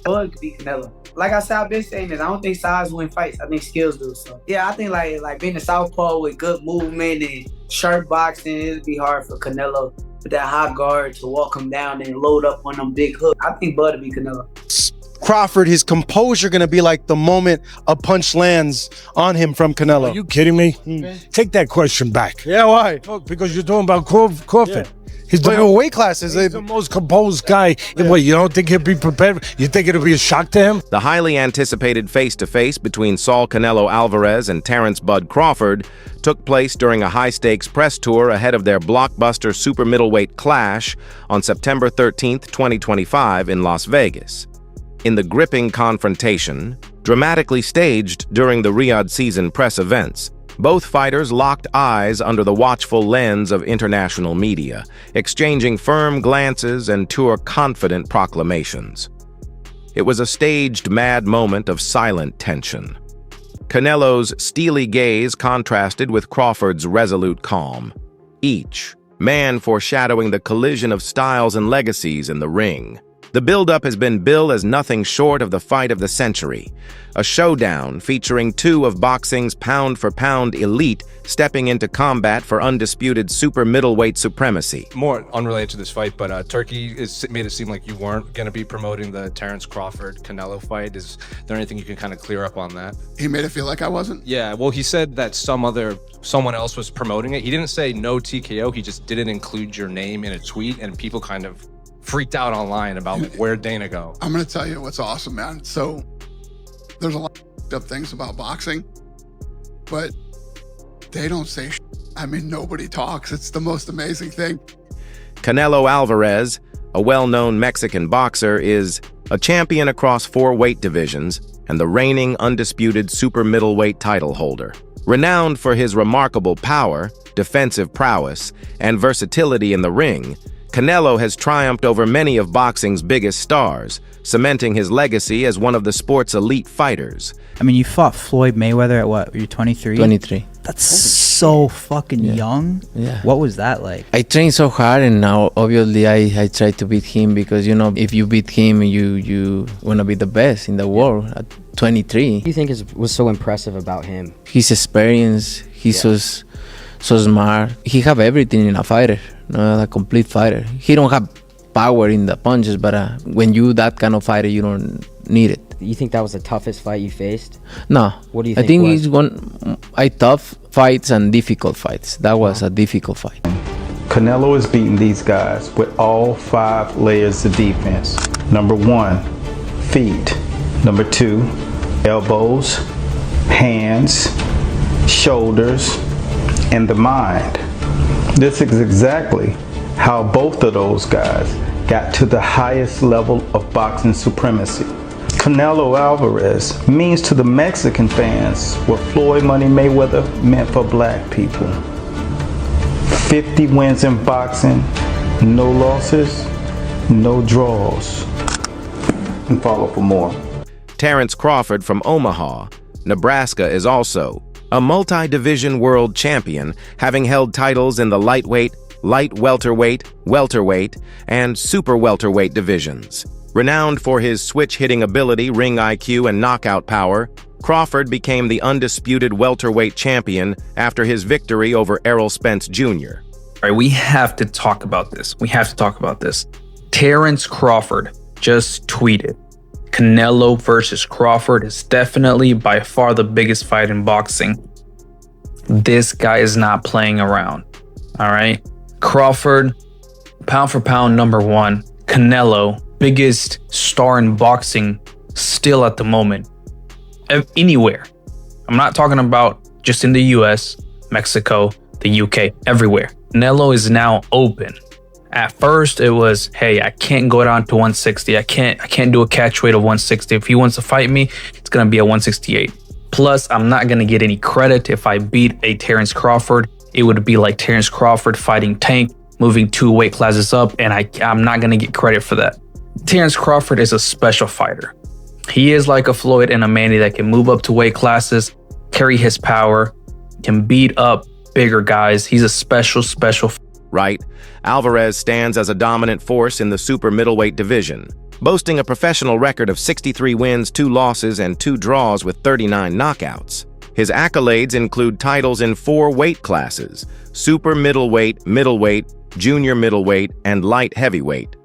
Bud could beat Canelo. Like I said, I've been saying this. I don't think size win fights. I think skills do. So yeah, I think like being a southpaw with good movement and sharp boxing, it'd be hard for Canelo with that high guard to walk him down and load up on them big hooks. I think Bud would beat Canelo. Crawford, his composure gonna be like the moment a punch lands on him from Canelo. Are you kidding me? Take that question back. Yeah, why? Oh, because you're talking about Crawford. Yeah. He's weight classes. He's the most composed guy. Yeah. What, you don't think he'll be prepared? You think it'll be a shock to him? The highly anticipated face-to-face between Saul Canelo Alvarez and Terence Bud Crawford took place during a high-stakes press tour ahead of their blockbuster super middleweight clash on September 13th, 2025 in Las Vegas. In the gripping confrontation, dramatically staged during the Riyadh season press events, both fighters locked eyes under the watchful lens of international media, exchanging firm glances and tour-confident proclamations. It was a staged mad moment of silent tension. Canelo's steely gaze contrasted with Crawford's resolute calm, each man foreshadowing the collision of styles and legacies in the ring. The build-up has been billed as nothing short of the fight of the century, a showdown featuring two of boxing's pound-for-pound elite stepping into combat for undisputed super middleweight supremacy. More unrelated to this fight, but Turkey made it seem like you weren't going to be promoting the Terence Crawford-Canelo fight. Is there anything you can kind of clear up on that? He made it feel like I wasn't? Yeah, well, he said that someone else was promoting it. He didn't say no TKO, he just didn't include your name in a tweet, and people kind of freaked out online about where'd Dana go. I'm gonna tell you what's awesome, man. So there's a lot of things about boxing, but they don't say shit. I mean, nobody talks. It's the most amazing thing. Canelo Alvarez, a well-known Mexican boxer, is a champion across 4 weight divisions and the reigning undisputed super middleweight title holder. Renowned for his remarkable power, defensive prowess, and versatility in the ring, Canelo has triumphed over many of boxing's biggest stars, cementing his legacy as one of the sport's elite fighters. I mean, you fought Floyd Mayweather at what? Were you 23? 23. That's so fucking young. Yeah. What was that like? I trained so hard, and now obviously I try to beat him because, you know, if you beat him, you want to be the best in the world at 23. What do you think was so impressive about him? His experience, he's so smart. He have everything in a fighter, a complete fighter. He don't have power in the punches, but when you that kind of fighter, you don't need it. You think that was the toughest fight you faced? No. What do you think? I think it's tough fights and difficult fights. That was a difficult fight. Canelo is beating these guys with all 5 layers of defense. Number 1, feet. Number 2, elbows, hands, shoulders, and the mind. This is exactly how both of those guys got to the highest level of boxing supremacy. Canelo Alvarez means to the Mexican fans what Floyd Money Mayweather meant for black people. 50 wins in boxing, no losses, no draws. And follow for more. Terence Crawford from Omaha, Nebraska, is also a multi-division world champion, having held titles in the lightweight, light welterweight, welterweight, and super welterweight divisions. Renowned for his switch-hitting ability, ring IQ, and knockout power, Crawford became the undisputed welterweight champion after his victory over Errol Spence Jr. All right, we have to talk about this. Terence Crawford just tweeted, Canelo versus Crawford is definitely by far the biggest fight in boxing. This guy is not playing around. All right. Crawford, pound for pound, #1. Canelo, biggest star in boxing still at the moment. Anywhere. I'm not talking about just in the US, Mexico, the UK, everywhere. Canelo is now open. At first it was, hey, I can't go down to 160. I can't do a catch weight of 160. If he wants to fight me, it's gonna be a 168. Plus, I'm not gonna get any credit if I beat a Terence Crawford. It would be like Terence Crawford fighting Tank, moving 2 weight classes up, and I'm not gonna get credit for that. Terence Crawford is a special fighter. He is like a Floyd and a Manny that can move up to weight classes, carry his power, can beat up bigger guys. He's a special. Right, Alvarez stands as a dominant force in the super middleweight division, boasting a professional record of 63 wins, 2 losses, and 2 draws with 39 knockouts. His accolades include titles in 4 weight classes: super middleweight, middleweight, junior middleweight, and light heavyweight.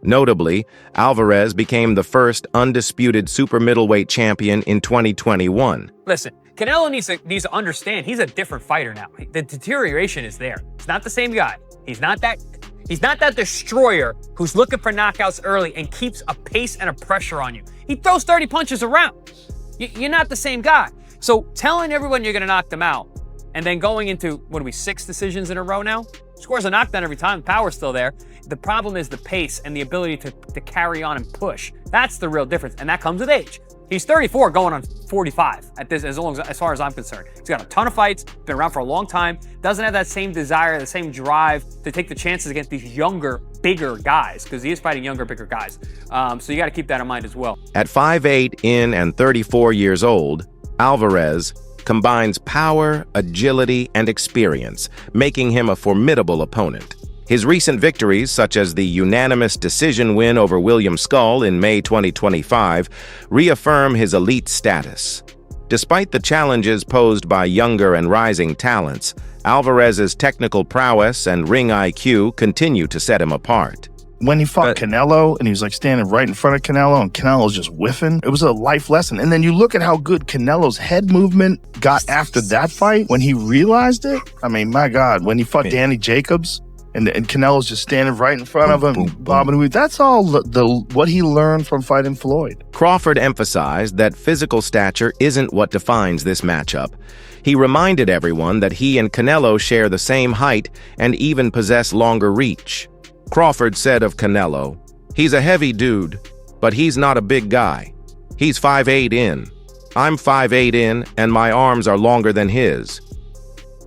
Notably, Alvarez became the first undisputed super middleweight champion in 2021. Listen, Canelo needs to understand he's a different fighter now. The deterioration is there. He's not the same guy. He's not that destroyer who's looking for knockouts early and keeps a pace and a pressure on you. He throws 30 punches around. You're not the same guy. So telling everyone you're going to knock them out and then going into, 6 decisions in a row now? Scores a knockdown every time, power's still there. The problem is the pace and the ability to carry on and push. That's the real difference, and that comes with age. He's 34 going on 45 at this, as far as I'm concerned. He's got a ton of fights, been around for a long time, doesn't have that same desire, the same drive to take the chances against these younger, bigger guys, because he is fighting younger, bigger guys. So you got to keep that in mind as well. At 5'8" in and 34 years old, Alvarez combines power, agility, and experience, making him a formidable opponent. His recent victories, such as the unanimous decision win over William Skull in May 2025, reaffirm his elite status. Despite the challenges posed by younger and rising talents, Alvarez's technical prowess and ring IQ continue to set him apart. When he fought Canelo and he was like standing right in front of Canelo and Canelo's just whiffing, it was a life lesson. And then you look at how good Canelo's head movement got after that fight when he realized it. I mean, my God, when he fought Danny Jacobs and Canelo's just standing right in front of him, bobbing. That's all what he learned from fighting Floyd. Crawford emphasized that physical stature isn't what defines this matchup. He reminded everyone that he and Canelo share the same height and even possess longer reach. Crawford said of Canelo, "He's a heavy dude, but he's not a big guy. He's 5'8" in. I'm 5'8" in, and my arms are longer than his."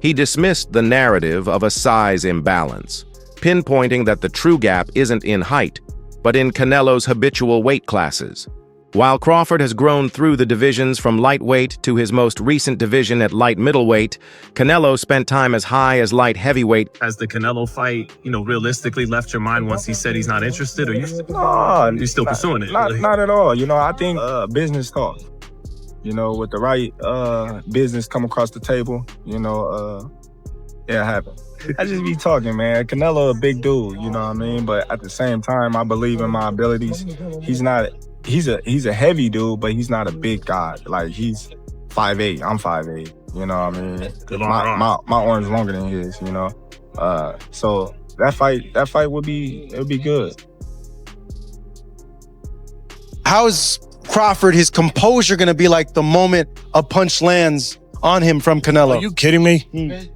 He dismissed the narrative of a size imbalance, pinpointing that the true gap isn't in height, but in Canelo's habitual weight classes. While Crawford has grown through the divisions from lightweight to his most recent division at light middleweight, Canelo spent time as high as light heavyweight. Has the Canelo fight, realistically left your mind once he said he's not interested, or you're still pursuing it? Not at all. I think business talk. With the right business come across the table, it happens. I just be talking, man. Canelo a big dude, you know what I mean? But at the same time, I believe in my abilities. He's a heavy dude, but he's not a big guy. Like, he's 5'8", I'm 5'8", you know what I mean? My arm's longer than his, so that fight would be good. How's Crawford, his composure going to be like the moment a punch lands on him from Canelo? Are you kidding me?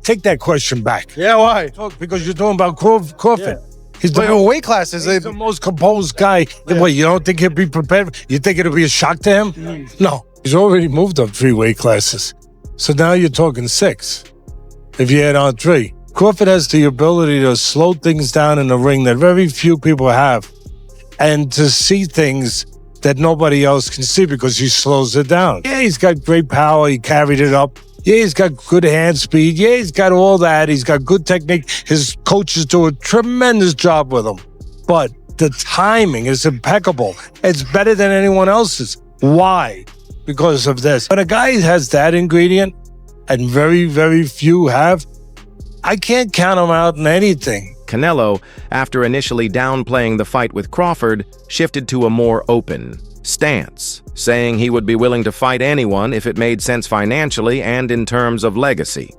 Take that question back. Yeah, why? Because you're talking about Crawford. Yeah. He's weight classes. He's the most composed guy. Yeah. What, you don't think he'll be prepared? You think it'll be a shock to him? No. He's already moved up 3 weight classes. So now you're talking 6. If you add on 3. Crawford has the ability to slow things down in the ring that very few people have. And to see things that nobody else can see because he slows it down. Yeah, he's got great power. He carried it up. Yeah, he's got good hand speed. Yeah, he's got all that. He's got good technique. His coaches do a tremendous job with him. But the timing is impeccable. It's better than anyone else's. Why? Because of this. When a guy has that ingredient, and very, very few have, I can't count him out in anything. Canelo, after initially downplaying the fight with Crawford, shifted to a more open stance, saying he would be willing to fight anyone if it made sense financially and in terms of legacy.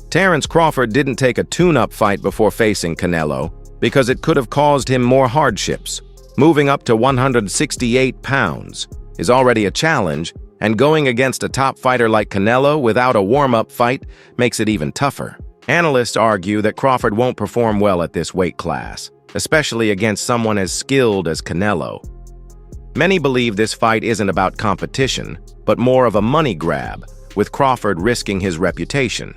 Terence Crawford didn't take a tune-up fight before facing Canelo because it could have caused him more hardships. Moving up to 168 pounds is already a challenge, and going against a top fighter like Canelo without a warm-up fight makes it even tougher. Analysts argue that Crawford won't perform well at this weight class, especially against someone as skilled as Canelo. Many believe this fight isn't about competition, but more of a money grab, with Crawford risking his reputation.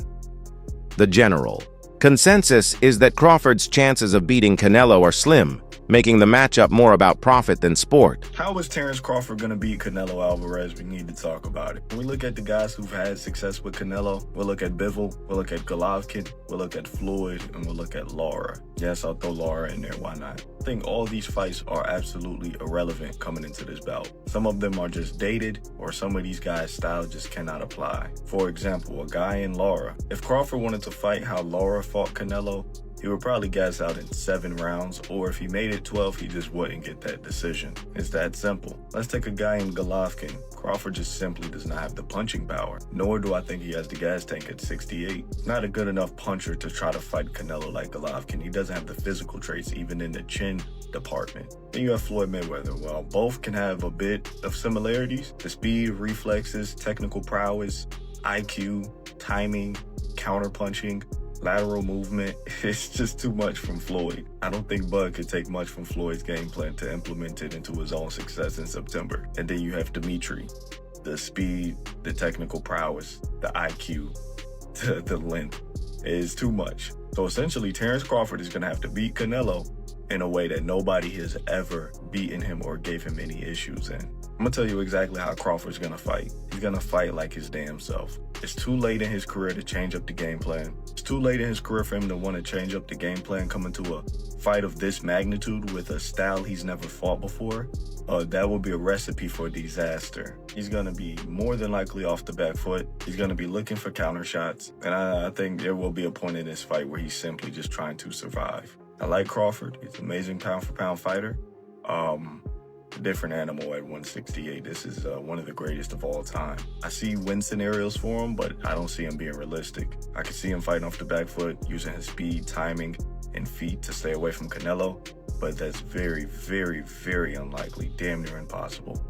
The general consensus is that Crawford's chances of beating Canelo are slim, making the matchup more about profit than sport. How is Terence Crawford going to beat Canelo Alvarez? We need to talk about it. When we look at the guys who've had success with Canelo, we'll look at Bivol, we'll look at Golovkin, we'll look at Floyd, and we'll look at Lara. Yes, I'll throw Lara in there, why not? I think all these fights are absolutely irrelevant coming into this bout. Some of them are just dated, or some of these guys' style just cannot apply. For example, a guy in Lara. If Crawford wanted to fight how Lara fought Canelo, he would probably gas out in 7 rounds, or if he made it 12, he just wouldn't get that decision. It's that simple. Let's take a guy in Golovkin. Crawford just simply does not have the punching power, nor do I think he has the gas tank at 68. Not a good enough puncher to try to fight Canelo like Golovkin. He doesn't have the physical traits, even in the chin department. Then you have Floyd Mayweather. While both can have a bit of similarities, the speed, reflexes, technical prowess, IQ, timing, counterpunching, lateral movement, it's just too much from Floyd. I don't think Bud could take much from Floyd's game plan to implement it into his own success in September. And then you have Dimitri. The speed, the technical prowess, the IQ, the length is too much. So essentially, Terence Crawford is going to have to beat Canelo in a way that nobody has ever beaten him or gave him any issues in. I'm gonna tell you exactly how Crawford's gonna fight. He's gonna fight like his damn self. It's too late in his career to change up the game plan. It's too late in his career for him to want to change up the game plan coming to a fight of this magnitude with a style he's never fought before. That would be a recipe for disaster. He's gonna be more than likely off the back foot. He's gonna be looking for counter shots. And I think there will be a point in this fight where he's simply just trying to survive. I like Crawford. He's an amazing pound for pound fighter. Different animal at 168. This is one of the greatest of all time. I see win scenarios for him, but I don't see him being realistic. I can see him fighting off the back foot, using his speed, timing, and feet to stay away from Canelo, but that's very, very, very unlikely, damn near impossible.